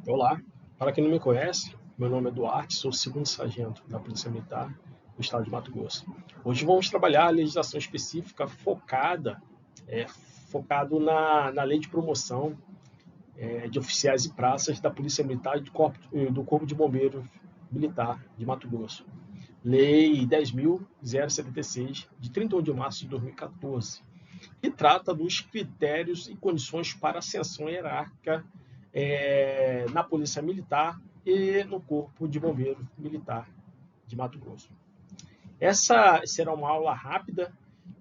Olá, para quem não me conhece, meu nome é Duarte, sou segundo sargento da Polícia Militar do Estado de Mato Grosso. Hoje vamos trabalhar a legislação específica é, focado na lei de promoção de oficiais e praças da Polícia Militar e do Corpo de Bombeiros Militar de Mato Grosso. Lei 10.076, de 31 de março de 2014, que trata dos critérios e condições para ascensão hierárquica na Polícia Militar e no Corpo de Bombeiros Militar de Mato Grosso. Essa será uma aula rápida,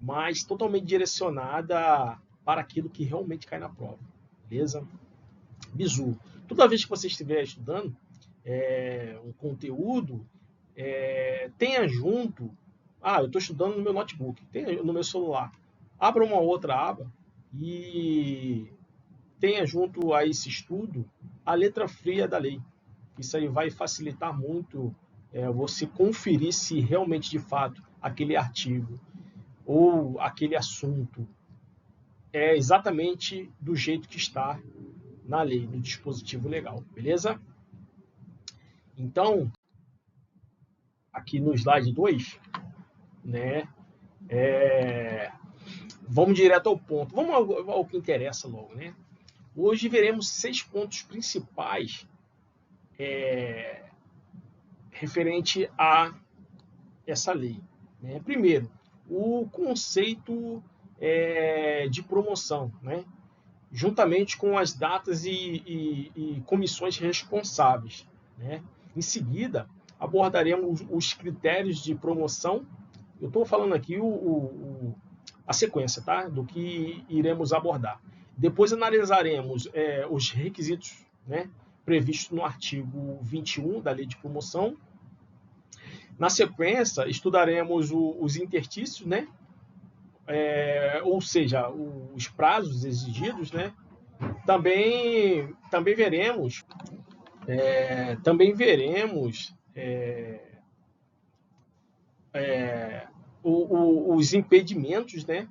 mas totalmente direcionada para aquilo que realmente cai na prova, beleza? Bizu, toda vez que você estiver estudando um conteúdo, tenha junto, eu estou estudando no meu notebook, tenha no meu celular, abra uma outra aba e tenha junto a esse estudo a letra fria da lei. Isso aí vai facilitar muito você conferir se realmente, de fato, aquele artigo ou aquele assunto é exatamente do jeito que está na lei, no dispositivo legal, beleza? Então, aqui no slide 2, né, vamos direto ao ponto. Vamos ao que interessa logo, né? Hoje veremos 6 pontos principais referente a essa lei. Né? Primeiro, o conceito de promoção, né? Juntamente com as datas e comissões responsáveis. Né? Em seguida, abordaremos os critérios de promoção. Eu estou falando aqui a sequência, tá? Do que iremos abordar. Depois analisaremos os requisitos, né, previstos no artigo 21 da Lei de Promoção. Na sequência, estudaremos os interstícios, né? Ou seja, os prazos exigidos, né? Também veremos os impedimentos, né?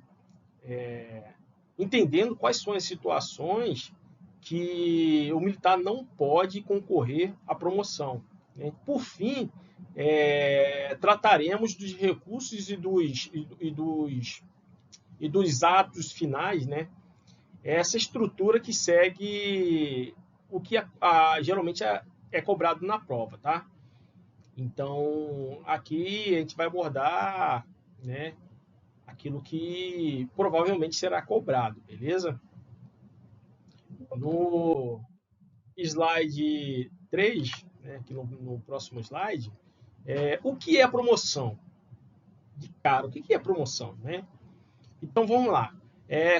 Entendendo quais são as situações que o militar não pode concorrer à promoção. Né? Por fim, trataremos dos recursos e dos atos finais, né? Essa estrutura que segue o que geralmente é cobrado na prova, tá? Então, aqui a gente vai abordar, né, aquilo que provavelmente será cobrado, beleza? No slide 3, né, aqui no próximo slide, o que é promoção? De cara, o que é promoção, né? Então, vamos lá.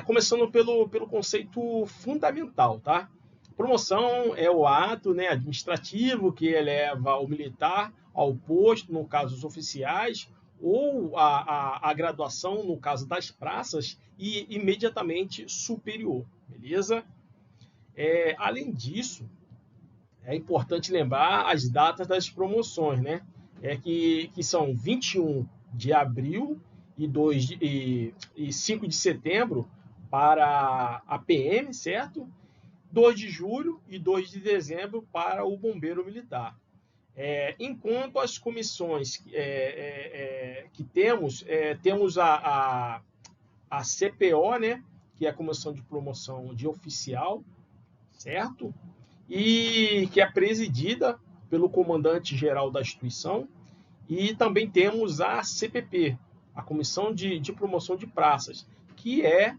Começando pelo conceito fundamental, tá? Promoção é o ato, né, administrativo que eleva o militar ao posto, no caso os oficiais, ou a graduação, no caso das praças, e imediatamente superior, beleza? Além disso, é importante lembrar as datas das promoções, né? Que são 21 de abril e 5 de setembro para a PM, certo? 2 de julho e 2 de dezembro para o bombeiro militar. Enquanto as comissões que temos a CPO, né, que é a Comissão de Promoção de Oficial, certo? E que é presidida pelo comandante-geral da instituição, e também temos a CPP, a Comissão de Promoção de Praças, que é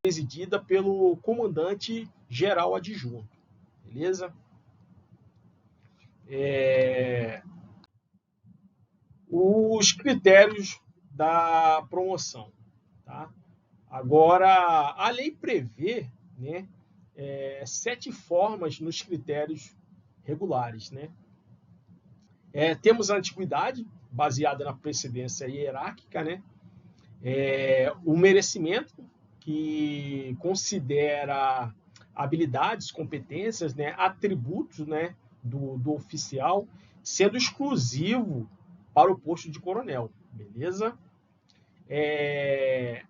presidida pelo comandante-geral adjunto, beleza? Os critérios da promoção, tá? Agora, a lei prevê, né, 7 formas nos critérios regulares, né? Temos a antiguidade, baseada na precedência hierárquica, né? O merecimento, que considera habilidades, competências, né, atributos, né, do oficial, sendo exclusivo para o posto de coronel, beleza?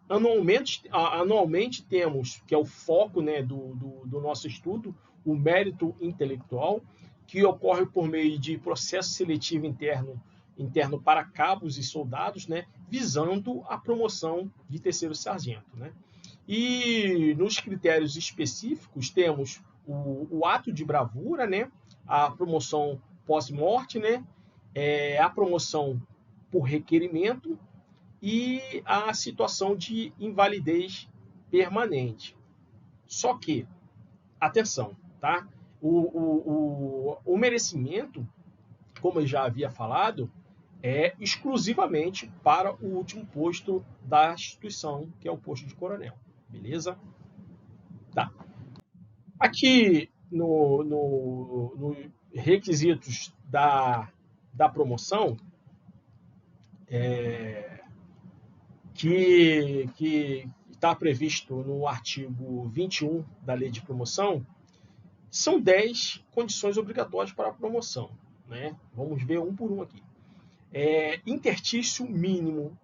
Anualmente temos, que é o foco, né, do nosso estudo, o mérito intelectual, que ocorre por meio de processo seletivo interno para cabos e soldados, né, visando a promoção de terceiro sargento, né? E nos critérios específicos temos o ato de bravura, né, a promoção pós-morte, né, a promoção por requerimento e a situação de invalidez permanente. Só que, atenção, tá? O merecimento, como eu já havia falado, é exclusivamente para o último posto da instituição, que é o posto de coronel. Beleza? Tá. Aqui no requisitos da promoção, que está previsto no artigo 21 da Lei de Promoção, são 10 condições obrigatórias para a promoção, né? Vamos ver um por um aqui. Interstício mínimo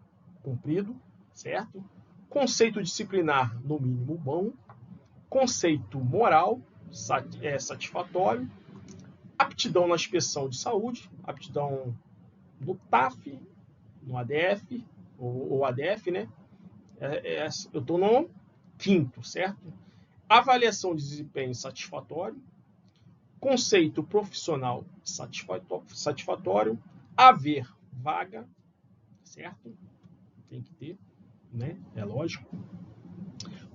cumprido, certo? Conceito disciplinar no mínimo bom, conceito moral satisfatório, aptidão na inspeção de saúde, aptidão no TAF, no ADF, ou ADF, né? Eu estou no quinto, certo? Avaliação de desempenho satisfatório, conceito profissional satisfatório, haver vaga, certo? Tem que ter, né? É lógico.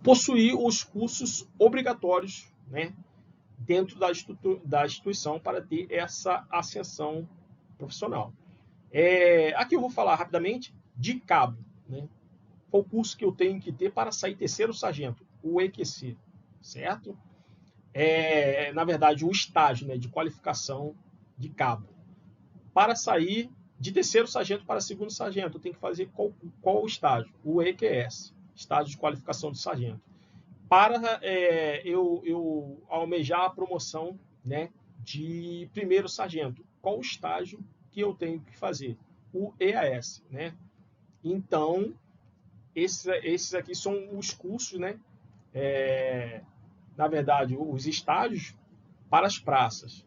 Possuir os cursos obrigatórios, né? Dentro da instituição para ter essa ascensão profissional. Aqui eu vou falar rapidamente de cabo, né? Qual o curso que eu tenho que ter para sair terceiro sargento? O EQC, certo? Na verdade, o estágio, né, de qualificação de cabo. Para sair de terceiro sargento para segundo sargento, eu tenho que fazer qual o estágio? O EQS, estágio de qualificação de sargento. Para eu almejar a promoção, né, de primeiro sargento, qual o estágio que eu tenho que fazer? O EAS, né? Então, esses aqui são os cursos, né? Na verdade, os estágios para as praças.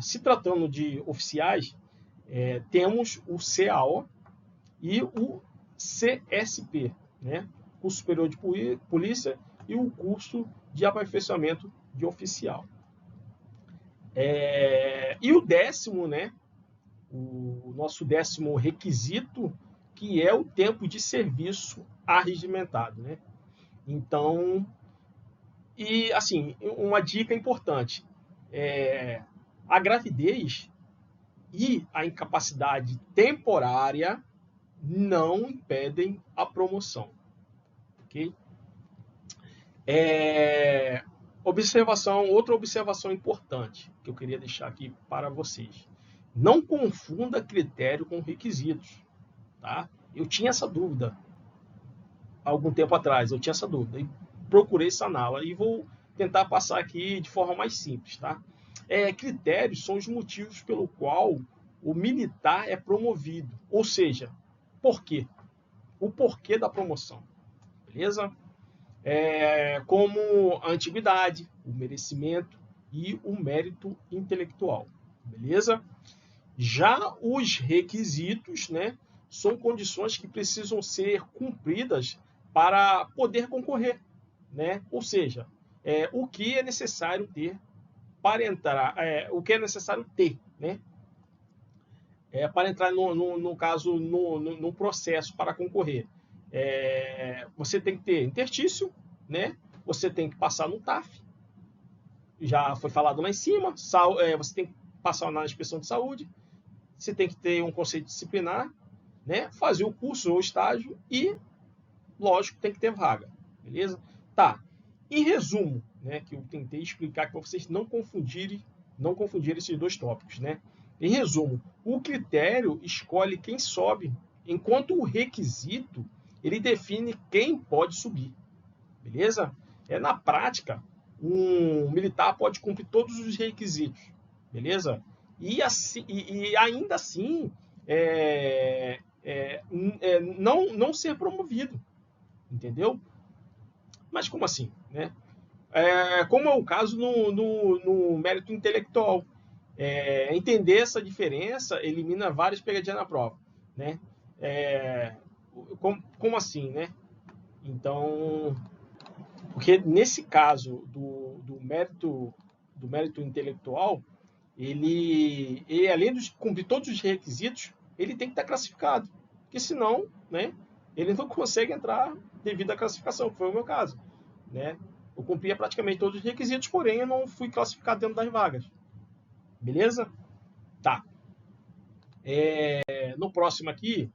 Se tratando de oficiais, temos o CAO e o CSP, né? Curso Superior de Polícia e o curso de aperfeiçoamento de oficial. E o décimo, né? O nosso décimo requisito, que é o tempo de serviço arregimentado, né? Então, e assim, uma dica importante, a gravidez e a incapacidade temporária não impedem a promoção, ok? Outra observação importante que eu queria deixar aqui para vocês. Não confunda critério com requisitos, tá? Eu tinha essa dúvida há algum tempo atrás, e procurei saná-la e vou tentar passar aqui de forma mais simples, tá? Critérios são os motivos pelo qual o militar é promovido, ou seja, por quê? O porquê da promoção, beleza? Como a antiguidade, o merecimento e o mérito intelectual, beleza? Já os requisitos, né, são condições que precisam ser cumpridas para poder concorrer, né? Ou seja, o que é necessário ter para entrar, o que é necessário ter, né? Para entrar no caso no processo para concorrer. Você tem que ter interstício, né? Você tem que passar no TAF, já foi falado lá em cima. Você tem que passar na inspeção de saúde, você tem que ter um conceito disciplinar, né? Fazer o curso ou estágio e, lógico, tem que ter vaga, beleza? Tá. Em resumo, né, que eu tentei explicar para vocês não confundirem esses dois tópicos, né? Em resumo, o critério escolhe quem sobe, enquanto o requisito ele define quem pode subir, beleza? Na prática, um militar pode cumprir todos os requisitos, beleza? E ainda assim, não ser promovido, entendeu? Mas como assim, né? Como é o caso no mérito intelectual. Entender essa diferença elimina várias pegadinhas na prova, né? Como assim, né? Então, porque nesse caso do mérito intelectual, ele além de cumprir todos os requisitos, ele tem que estar classificado, porque senão, né, ele não consegue entrar devido à classificação, que foi o meu caso, né? Eu cumpria praticamente todos os requisitos, porém eu não fui classificado dentro das vagas. Beleza? Tá. No próximo aqui,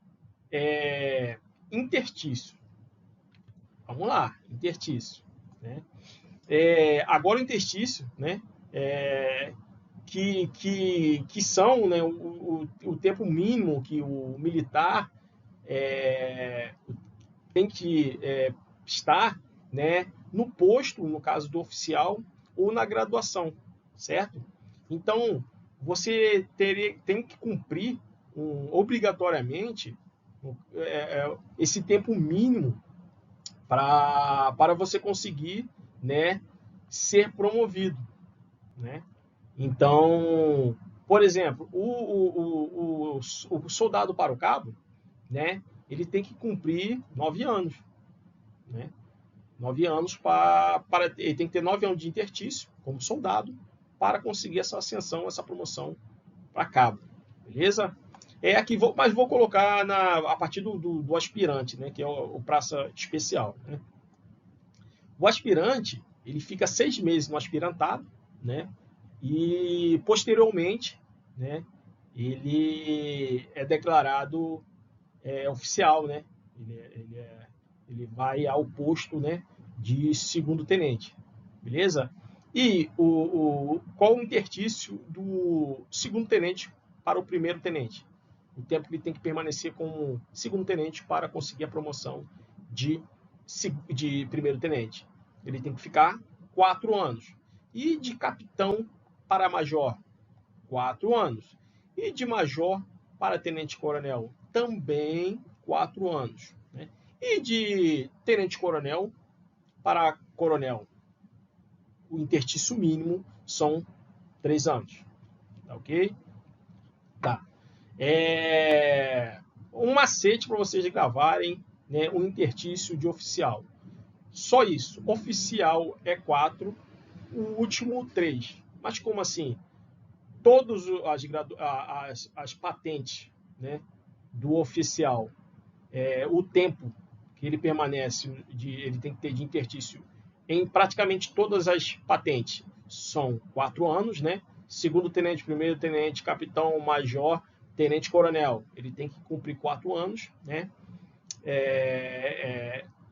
interstício. Vamos lá, interstício, né? Agora o interstício, né? Que são, né, o tempo mínimo que o militar tem que estar, né, no posto, no caso do oficial, ou na graduação, certo? Então, você tem que cumprir obrigatoriamente esse tempo mínimo para você conseguir, né, ser promovido, né? Então, por exemplo, o soldado para o cabo, né, ele tem que cumprir 9 anos, né? 9 anos ele tem que ter 9 anos de interstício como soldado para conseguir essa ascensão, essa promoção para cabo, beleza? Aqui mas vou colocar a partir do aspirante, né, que é o praça especial, né? O aspirante, ele fica 6 meses no aspirantado, né? E posteriormente, né, ele é declarado oficial, né? Ele vai ao posto, né, de segundo tenente, beleza? E qual o interstício do segundo tenente para o primeiro tenente? O tempo que ele tem que permanecer como segundo tenente para conseguir a promoção de primeiro tenente. Ele tem que ficar 4 anos. E de capitão para major, 4 anos. E de major para tenente-coronel, também 4 anos. Né? E de tenente-coronel para coronel, o interstício mínimo são 3 anos. Tá ok? Tá. Um macete para vocês gravarem, né, um interstício de oficial. Só isso. Oficial é 4, o último 3. Mas como assim? Todas as patentes, né, do oficial, o tempo que ele permanece, ele tem que ter de interstício em praticamente todas as patentes são 4 anos, né? Segundo tenente, primeiro tenente, capitão, major, tenente coronel, ele tem que cumprir 4 anos, né?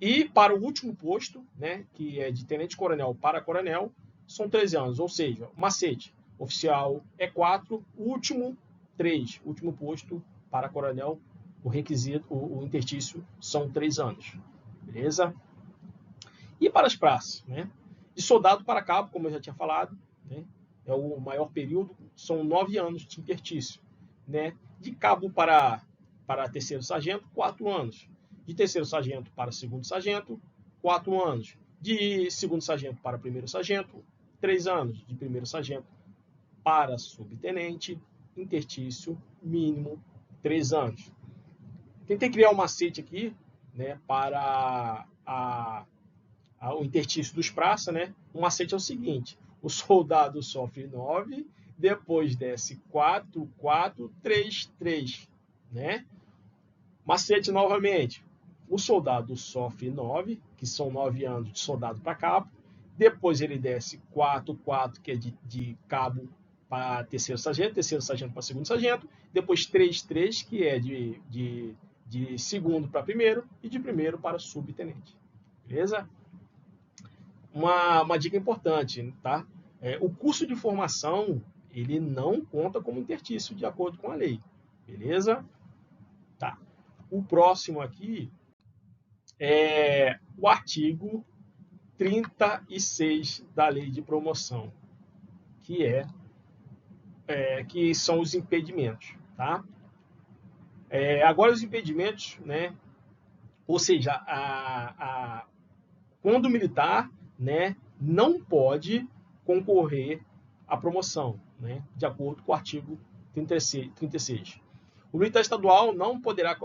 E para o último posto, né, que é de tenente coronel para coronel, são 13 anos, ou seja, macete, oficial é 4, último 3, último posto para coronel, o requisito, o interstício são 3 anos, beleza? E para as praças, né? De soldado para cabo, como eu já tinha falado, né? É o maior período, são 9 anos de interstício, né? De cabo para terceiro sargento, 4 anos. De terceiro sargento para segundo sargento, 4 anos. De segundo sargento para primeiro sargento, 3 anos. De primeiro sargento para subtenente, interstício mínimo 3 anos. Tentei criar um macete aqui, né, para o interstício dos praça, né? O macete é o seguinte: o soldado sofre 9, depois desce 4, 4, 3, 3, né? Macete novamente: o soldado sofre 9, que são 9 anos de soldado para cabo, depois ele desce 4, 4, que é de cabo para terceiro sargento para segundo sargento, depois 3, 3, que é de segundo para primeiro, e de primeiro para subtenente. Beleza? Uma dica importante, tá? O curso de formação, ele não conta como interstício de acordo com a lei, beleza? Tá. O próximo aqui é o artigo 36 da lei de promoção, que são os impedimentos, tá? Agora os impedimentos, né? Ou seja, quando o militar, né, não pode concorrer à promoção, né, de acordo com o artigo 36. O militar estadual não poderá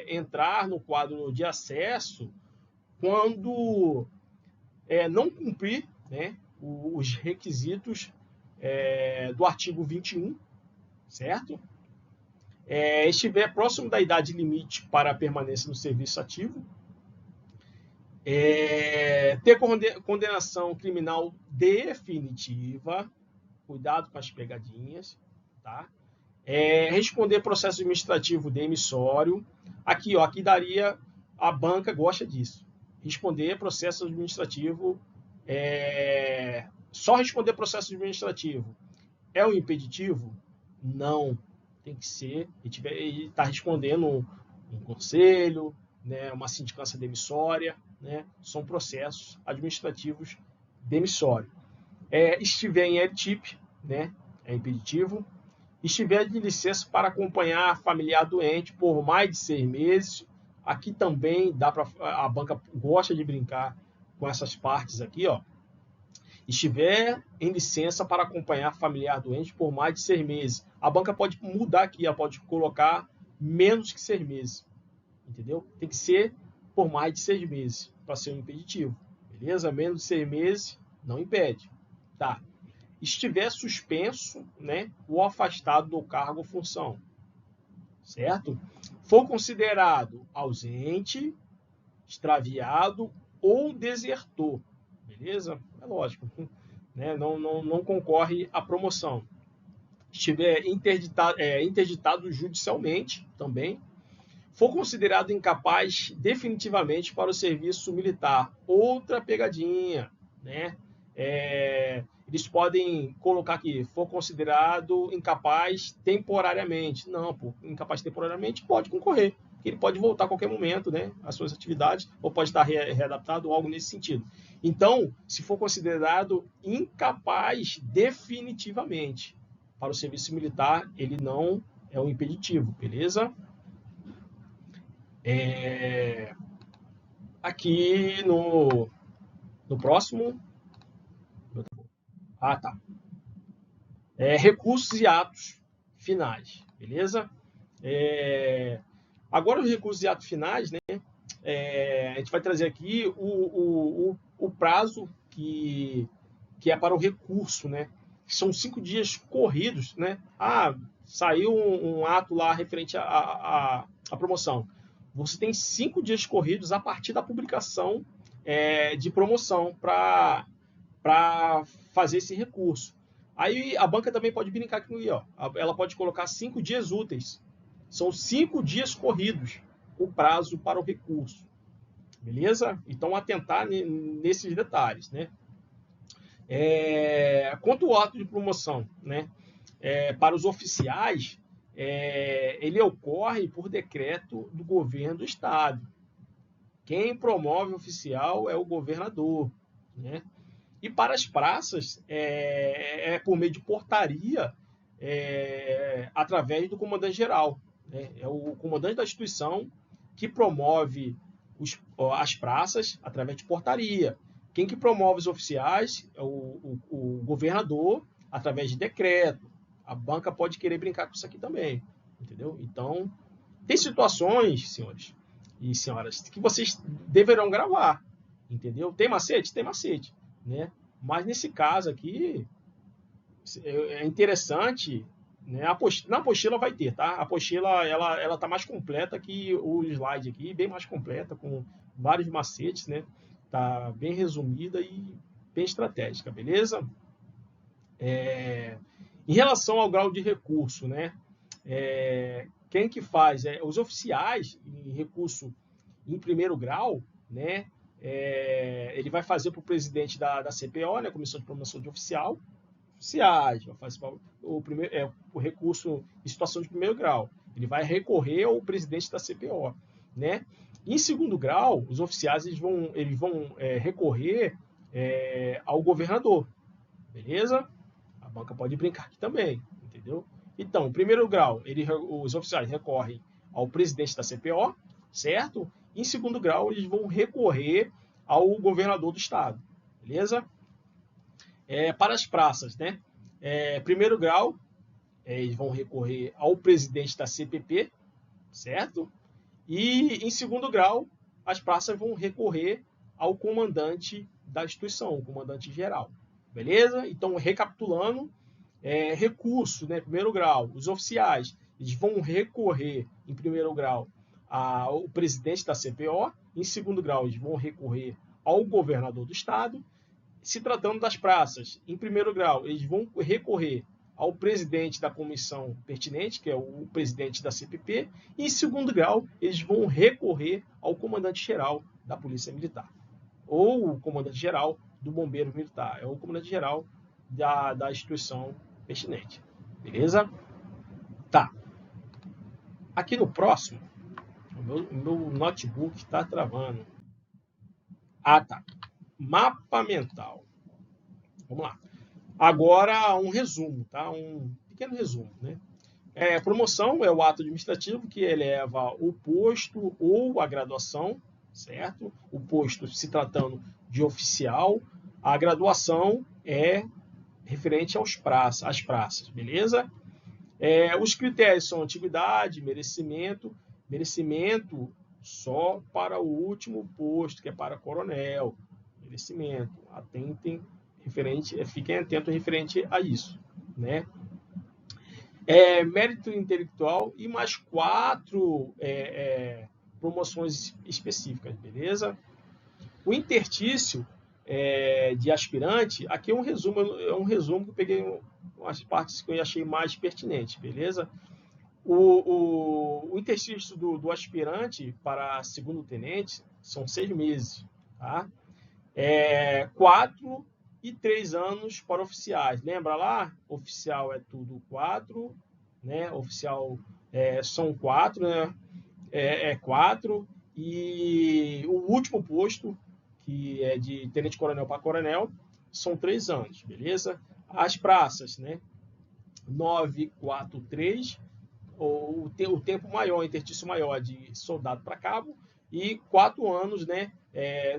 entrar no quadro de acesso quando não cumprir, né, os requisitos do artigo 21, certo? Estiver próximo da idade limite para a permanência no serviço ativo, ter condenação criminal definitiva, cuidado com as pegadinhas, tá? Responder processo administrativo demissório. Aqui daria, a banca gosta disso. Responder processo administrativo, só responder processo administrativo é um impeditivo? Não. Tem que ser, ele está respondendo um conselho, né, uma sindicância demissória, né, são processos administrativos demissórios. Estiver em LTIP, né, é impeditivo. Estiver de licença para acompanhar familiar doente por mais de 6 meses, aqui também dá para, a banca gosta de brincar com essas partes aqui, ó. Estiver em licença para acompanhar familiar doente por mais de 6 meses. A banca pode mudar aqui, ela pode colocar menos que 6 meses. Entendeu? Tem que ser por mais de 6 meses para ser um impeditivo. Beleza? Menos de 6 meses não impede. Tá. Estiver suspenso, né, ou afastado do cargo ou função. Certo? For considerado ausente, extraviado ou desertor. Beleza? É lógico. Né? Não concorre à promoção. Estiver interditado judicialmente também. For considerado incapaz definitivamente para o serviço militar. Outra pegadinha, né? Eles podem colocar aqui, for considerado incapaz temporariamente. Não, pô, incapaz temporariamente pode concorrer. Ele pode voltar a qualquer momento, né, às suas atividades, ou pode estar readaptado ou algo nesse sentido. Então, se for considerado incapaz definitivamente para o serviço militar, ele não é um impeditivo, beleza? Aqui no próximo. Tá. Recursos e atos finais, beleza? Agora, os recursos e atos finais, né? A gente vai trazer aqui o prazo que é para o recurso, né? São 5 dias corridos, né? Saiu um ato lá referente à promoção. Você tem 5 dias corridos a partir da publicação de promoção para fazer esse recurso. Aí a banca também pode brincar aqui, ó. Ela pode colocar 5 dias úteis. São 5 dias corridos o prazo para o recurso. Beleza? Então, atentar nesses detalhes, né? Quanto ao ato de promoção, né? Para os oficiais, ele ocorre por decreto do governo do estado. Quem promove o oficial é o governador, né? E para as praças, por meio de portaria, através do comandante-geral. Né? É o comandante da instituição que promove as praças através de portaria. Quem que promove os oficiais é o governador através de decreto. A banca pode querer brincar com isso aqui também. Entendeu? Então, tem situações, senhores e senhoras, que vocês deverão gravar. Entendeu? Tem macete? Tem macete. Né? Mas nesse caso aqui é interessante, né? Na apostila vai ter, tá? A apostila ela tá mais completa que o slide aqui, bem mais completa, com vários macetes, né? Tá bem resumida e bem estratégica, beleza? Em relação ao grau de recurso, né? Quem que faz? Os oficiais em recurso em primeiro grau, né? Ele vai fazer para o presidente da CPO, né, Comissão de Promoção de Oficiais, vai fazer o recurso em situação de primeiro grau. Ele vai recorrer ao presidente da CPO, né? Em segundo grau, os oficiais eles vão recorrer ao governador, beleza? A banca pode brincar aqui também, entendeu? Então, em primeiro grau, os oficiais recorrem ao presidente da CPO, certo? Em segundo grau, eles vão recorrer ao governador do estado, beleza? Para as praças, né? Primeiro grau, eles vão recorrer ao presidente da CPP, certo? E em segundo grau, as praças vão recorrer ao comandante da instituição, o comandante geral, beleza? Então, recapitulando, recurso, né? Primeiro grau, os oficiais, eles vão recorrer, em primeiro grau, ao presidente da CPO, em segundo grau, eles vão recorrer ao governador do estado. Se tratando das praças, em primeiro grau, eles vão recorrer ao presidente da comissão pertinente, que é o presidente da CPP, e em segundo grau, eles vão recorrer ao comandante-geral da Polícia Militar, ou o comandante-geral do Bombeiro Militar, é o comandante-geral da instituição pertinente. Beleza? Tá. Aqui no próximo, o meu notebook está travando. Ah, tá. Mapa mental. Vamos lá. Agora, um resumo, tá? Um pequeno resumo, né? Promoção é o ato administrativo que eleva o posto ou a graduação, certo? O posto se tratando de oficial, a graduação é referente às praças, beleza? Os critérios são antiguidade, merecimento só para o último posto, que é para coronel, merecimento, fiquem atentos referente a isso, né? Mérito intelectual e mais 4 promoções específicas, beleza? O interstício de aspirante, aqui é um resumo que eu peguei umas partes que eu achei mais pertinentes, beleza? O interstício do aspirante para segundo tenente são 6 meses, tá? 4 e 3 anos para oficiais. Lembra lá? Oficial é tudo 4, né? Oficial são 4, né? 4. E o último posto, que é de tenente-coronel para coronel, são 3 anos, beleza? As praças, né? 9, 4, 3, ou o tempo maior, interstício maior de soldado para cabo, e 4 anos, né?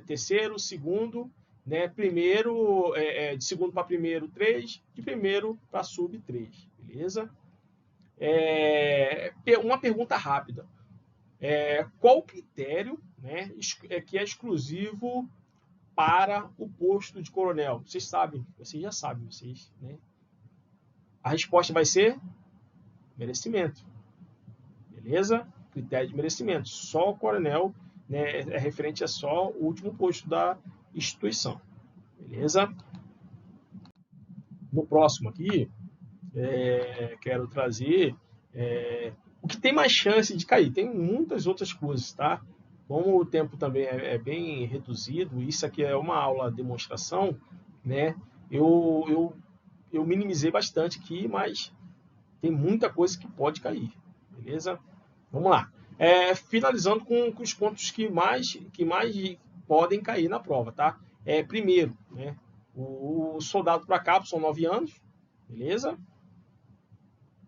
Terceiro, segundo, né? Primeiro, de segundo para primeiro, 3, de primeiro para sub, 3, beleza? Uma pergunta rápida. Qual o critério, né, que é exclusivo para o posto de coronel? Vocês já sabem, né? A resposta vai ser merecimento, beleza? Critério de merecimento. Só o coronel, né, é referente a só o último posto da instituição, beleza? No próximo aqui, quero trazer o que tem mais chance de cair. Tem muitas outras coisas, tá? Como o tempo também é bem reduzido, isso aqui é uma aula demonstração, né? Eu minimizei bastante aqui, mas tem muita coisa que pode cair, beleza? Vamos lá. Finalizando com os pontos que mais podem cair na prova, tá? Primeiro, né? O soldado para cabo são 9 anos, beleza?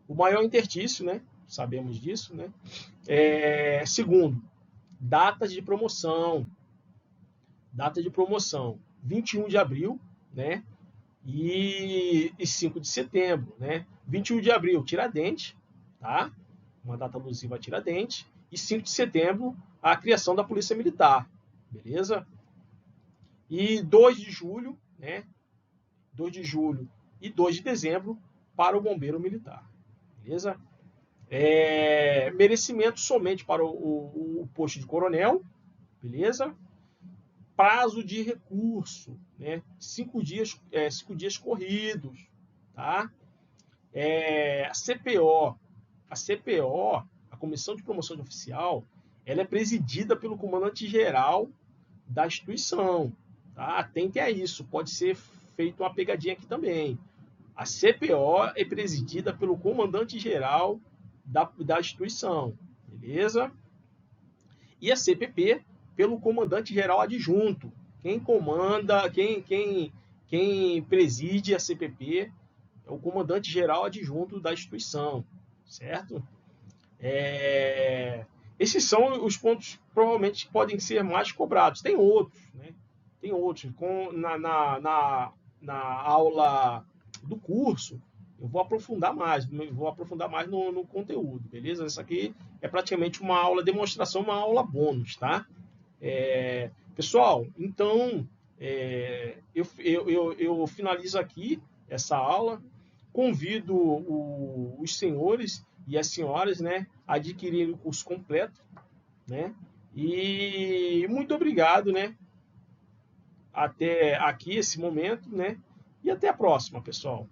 O maior interstício, né? Sabemos disso, né? Segundo, datas de promoção. Data de promoção, 21 de abril, né? E 5 de setembro, né? 21 de abril, Tiradentes, tá? Uma data alusiva a Tiradentes. E 5 de setembro, a criação da Polícia Militar, beleza? E 2 de julho, né? 2 de julho e 2 de dezembro para o Bombeiro Militar, beleza? Merecimento somente para o posto de coronel, beleza? Prazo de recurso, né? 5 dias corridos, tá? A CPO, a Comissão de Promoção de Oficial, ela é presidida pelo comandante-geral da instituição, tá? Atente a isso, pode ser feito uma pegadinha aqui também. A CPO é presidida pelo comandante-geral da instituição, beleza? E a CPP pelo comandante-geral adjunto. Quem comanda, quem preside a CPP é o comandante-geral adjunto da instituição, certo? Esses são os pontos provavelmente que podem ser mais cobrados. Tem outros, né? Tem outros. Na aula do curso, eu vou aprofundar mais no conteúdo, beleza? Isso aqui é praticamente uma aula demonstração, uma aula bônus, tá? Pessoal, então eu finalizo aqui essa aula. Convido os senhores e as senhoras, né, a adquirirem o curso completo, né? E muito obrigado, né? Até aqui esse momento, né? E até a próxima, pessoal.